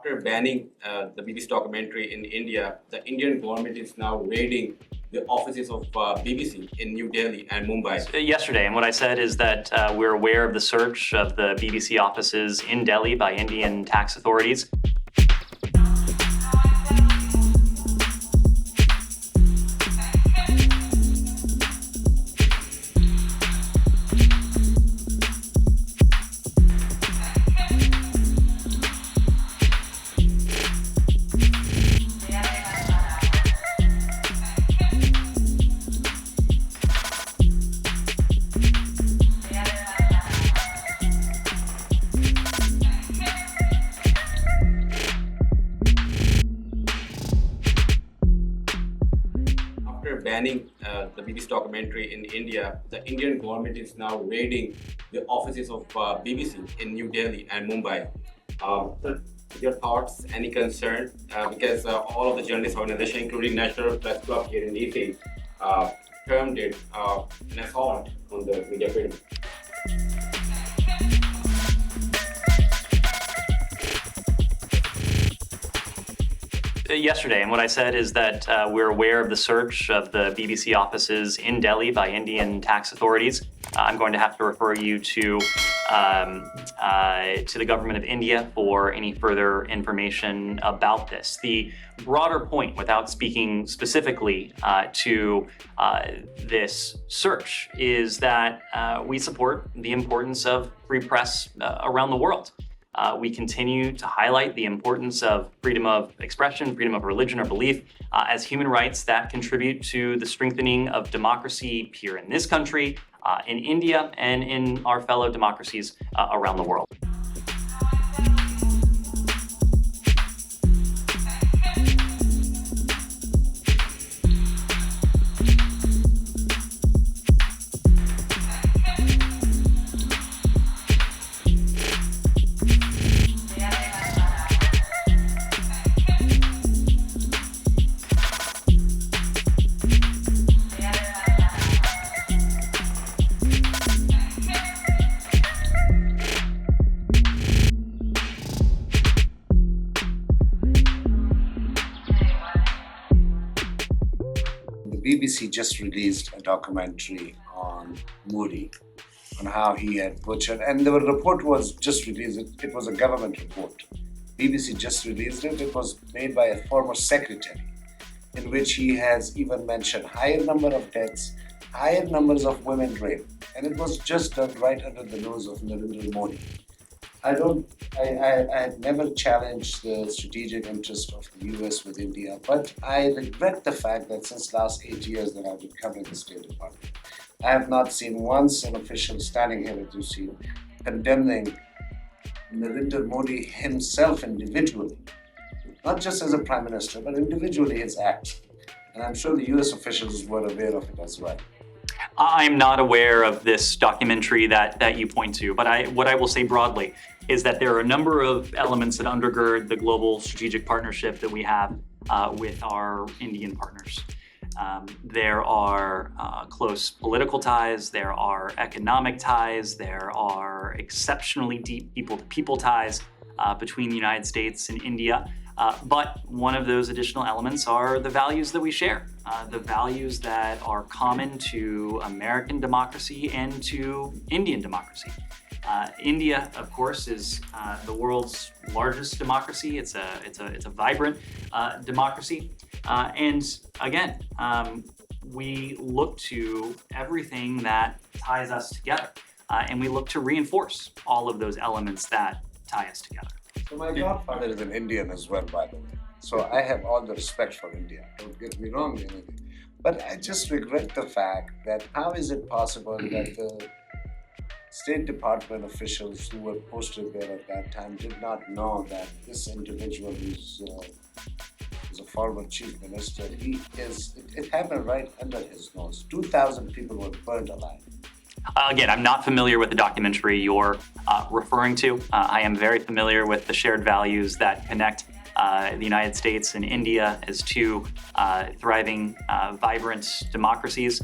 After banning the BBC documentary in India, the Indian government is now raiding the offices of BBC in New Delhi and Mumbai. Yesterday, and what I said is that we're aware of the search of the BBC offices in Delhi by Indian tax authorities. After banning the BBC documentary in India, the Indian government is now raiding the offices of BBC in New Delhi and Mumbai. Your thoughts, any concern? Because all of the journalist organizations, including National Press Club here in DC, termed it an assault on the media freedom. Yesterday, and what I said is that we're aware of the search of the BBC offices in Delhi by Indian tax authorities. I'm going to have to refer you to the government of India for any further information about this. The broader point, without speaking specifically to this search, is that we support the importance of free press around the world. We continue to highlight the importance of freedom of expression, freedom of religion or belief as human rights that contribute to the strengthening of democracy here in this country, in India, and in our fellow democracies around the world. BBC just released a documentary on Modi, on how he had butchered, and the report was just released. It was a government report. BBC just released it. It was made by a former secretary, in which he has even mentioned higher number of deaths, higher numbers of women raped, and it was just done right under the nose of Narendra Modi. I had never challenged the strategic interest of the US with India, but I regret the fact that since last 8 years that I've been covering the State Department, I have not seen once an official standing here at UC condemning Narendra Modi himself individually, not just as a Prime Minister, but individually his acts. And I'm sure the US officials were aware of it as well. I'm not aware of this documentary that you point to, but what I will say broadly is that there are a number of elements that undergird the global strategic partnership that we have with our Indian partners. There are close political ties, there are economic ties, there are exceptionally deep people-to-people ties between the United States and India. But one of those additional elements are the values that we share, the values that are common to American democracy and to Indian democracy. India, of course, is the world's largest democracy. It's a vibrant democracy, and again, we look to everything that ties us together, and we look to reinforce all of those elements that tie us together. So my godfather is an Indian as well, by the way. So I have all the respect for India. Don't get me wrong, but I just regret the fact that how is it possible that the State Department officials who were posted there at that time did not know that this individual is a former chief minister. It happened right under his nose. 2,000 people were burned alive. Again, I'm not familiar with the documentary you're referring to. I am very familiar with the shared values that connect the United States and India as two thriving, vibrant democracies.